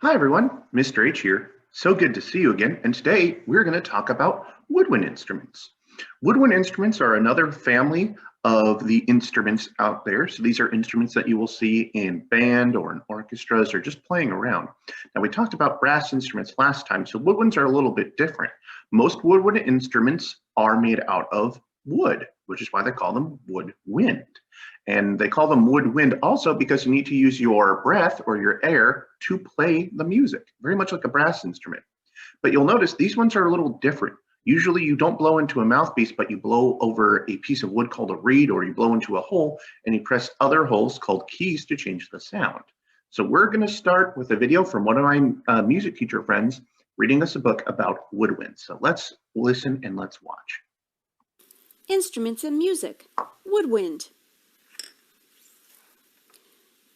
Hi everyone, Mr. H here. So good to see you again, and today we're going to talk about woodwind instruments. Woodwind instruments are another family of the instruments out there. So these are instruments that you will see in band or in orchestras or just playing around. Now we talked about brass instruments last time, so woodwinds are a little bit different. Most woodwind instruments are made out of wood, which is why they call them woodwind. And they call them woodwind also because you need to use your breath or your air to play the music, very much like a brass instrument. But you'll notice these ones are a little different. Usually you don't blow into a mouthpiece, but you blow over a piece of wood called a reed, or you blow into a hole and you press other holes called keys to change the sound. So we're going to start with a video from one of my music teacher friends reading us a book about woodwinds. So let's listen and let's watch. Instruments and music. Woodwind.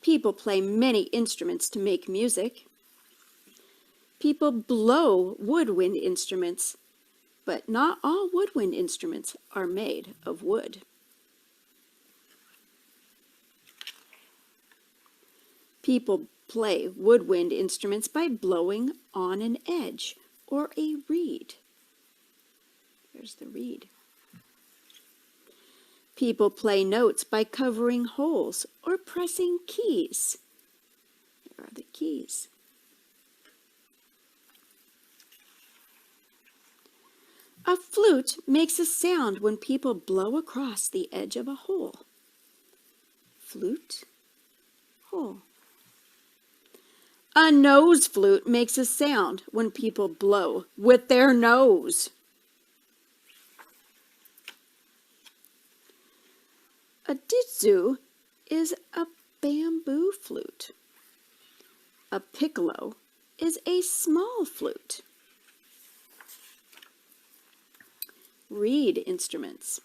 People play many instruments to make music. People blow woodwind instruments, but not all woodwind instruments are made of wood. People play woodwind instruments by blowing on an edge or a reed. There's the reed. People play notes by covering holes or pressing keys. There are the keys. A flute makes a sound when people blow across the edge of a hole. Flute, hole. A nose flute makes a sound when people blow with their nose. A didzu is a bamboo flute. A piccolo is a small flute. Reed instruments.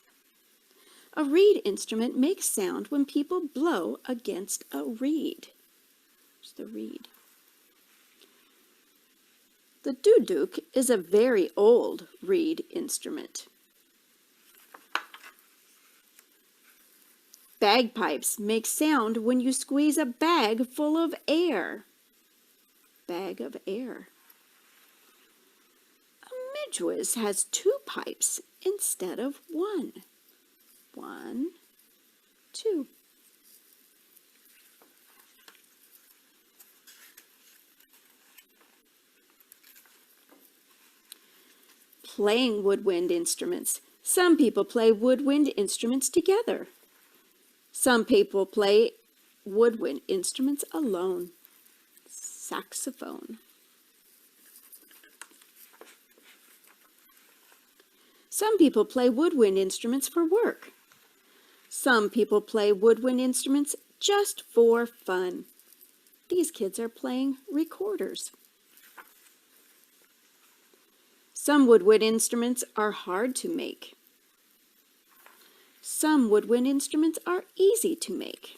A reed instrument makes sound when people blow against a reed. There's the reed. The duduk is a very old reed instrument. Bagpipes make sound when you squeeze a bag full of air. Bag of air. A midwiz has 2 pipes instead of 1. 1, 2. Playing woodwind instruments. Some people play woodwind instruments together. Some people play woodwind instruments alone. Saxophone. Some people play woodwind instruments for work. Some people play woodwind instruments just for fun. These kids are playing recorders. Some woodwind instruments are hard to make. Some woodwind instruments are easy to make.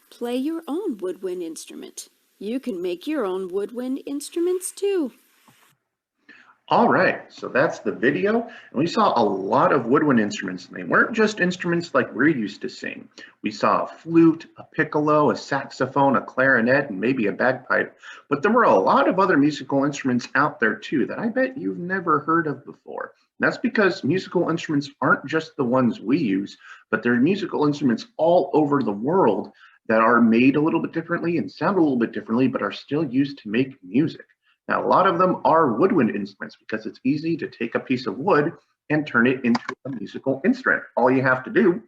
Play your own woodwind instrument. You can make your own woodwind instruments too. All right, so that's the video, and we saw a lot of woodwind instruments. They weren't just instruments like we're used to seeing. We saw a flute, a piccolo, a saxophone, a clarinet, and maybe a bagpipe, but there were a lot of other musical instruments out there too that I bet you've never heard of before. That's because musical instruments aren't just the ones we use, but there are musical instruments all over the world that are made a little bit differently and sound a little bit differently, but are still used to make music. Now, a lot of them are woodwind instruments because it's easy to take a piece of wood and turn it into a musical instrument. All you have to do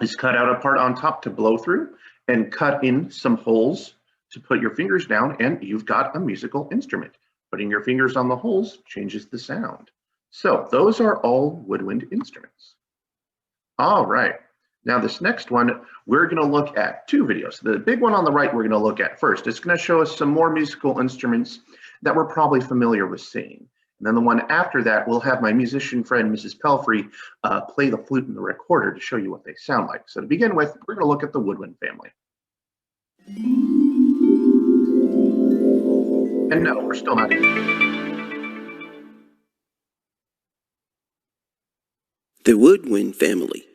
is cut out a part on top to blow through and cut in some holes to put your fingers down, and you've got a musical instrument. Putting your fingers on the holes changes the sound. So those are all woodwind instruments. All right. Now this next one, we're going to look at 2 videos. The big one on the right we're going to look at first. It's going to show us some more musical instruments that we're probably familiar with seeing. And then the one after that, we'll have my musician friend, Mrs. Culfrey, play the flute and the recorder to show you what they sound like. So to begin with, we're going to look at the Woodwind family. And no, we're still not in. The Woodwind Family.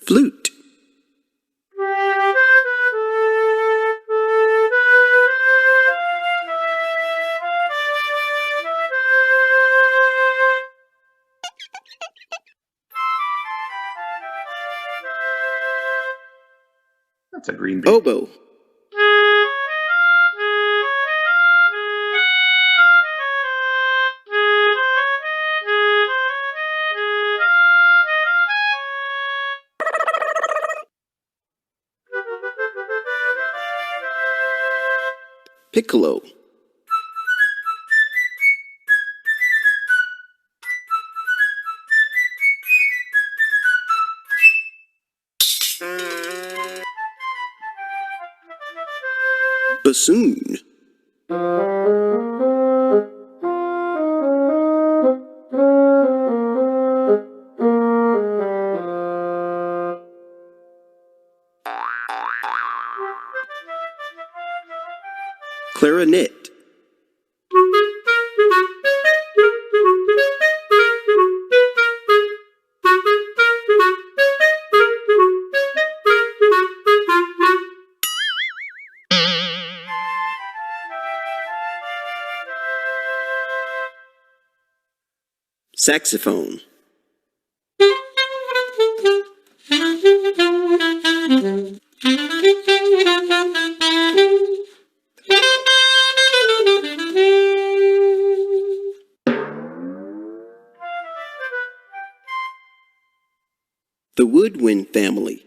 flute, That's a green bean. oboe, piccolo, bassoon, clarinet, saxophone, the Woodwind Family.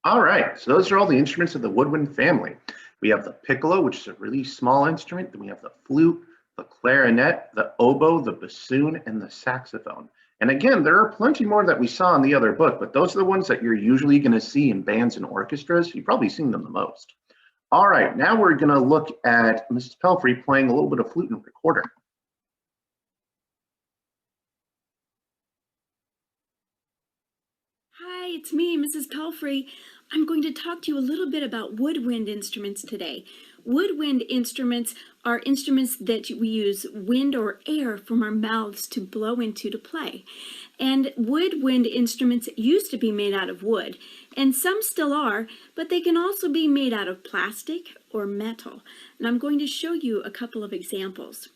All right, so those are all the instruments of the woodwind family. We have the piccolo, which is a really small instrument. Then we have the flute, the clarinet, the oboe, the bassoon, and the saxophone. And again, there are plenty more that we saw in the other book, but those are the ones that you're usually going to see in bands and orchestras. You've probably seen them the most. All right, now we're going to look at Mrs. Pelfrey playing a little bit of flute and recorder. Hi, it's me, Mrs. Culfrey. I'm going to talk to you a little bit about woodwind instruments today. Woodwind instruments are instruments that we use wind or air from our mouths to blow into to play. And woodwind instruments used to be made out of wood, and some still are, but they can also be made out of plastic or metal. And I'm going to show you a couple of examples.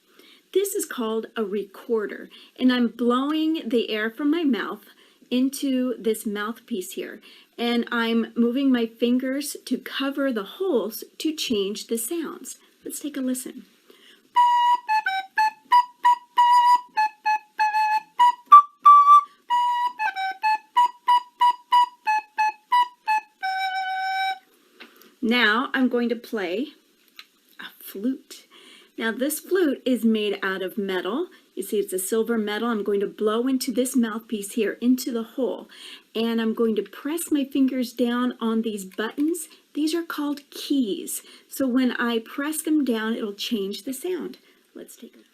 This is called a recorder, and I'm blowing the air from my mouth into this mouthpiece here, and I'm moving my fingers to cover the holes to change the sounds. Let's take a listen. Now I'm going to play a flute. Now this flute is made out of metal. You see it's a silver metal. I'm going to blow into this mouthpiece here, into the hole. And I'm going to press my fingers down on these buttons. These are called keys. So when I press them down, it'll change the sound. Let's take a look.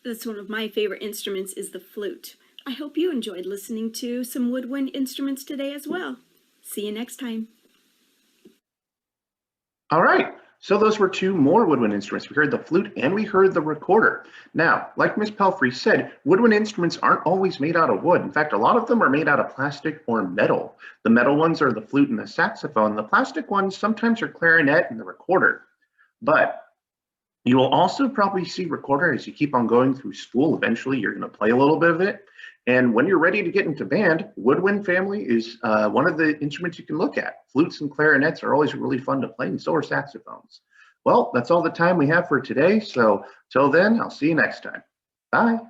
That's one of my favorite instruments is the flute. I hope you enjoyed listening to some woodwind instruments today as well. See you next time. All right, so those were two more woodwind instruments. We heard the flute and we heard the recorder. Now, like Miss Pelfrey said, woodwind instruments aren't always made out of wood. In fact, a lot of them are made out of plastic or metal. The metal ones are the flute and the saxophone. The plastic ones sometimes are clarinet and the recorder. But you will also probably see recorder as you keep on going through school. Eventually, you're going to play a little bit of it. And when you're ready to get into band, woodwind family is one of the instruments you can look at. Flutes and clarinets are always really fun to play, and so are saxophones. Well, that's all the time we have for today. So till then, I'll see you next time. Bye.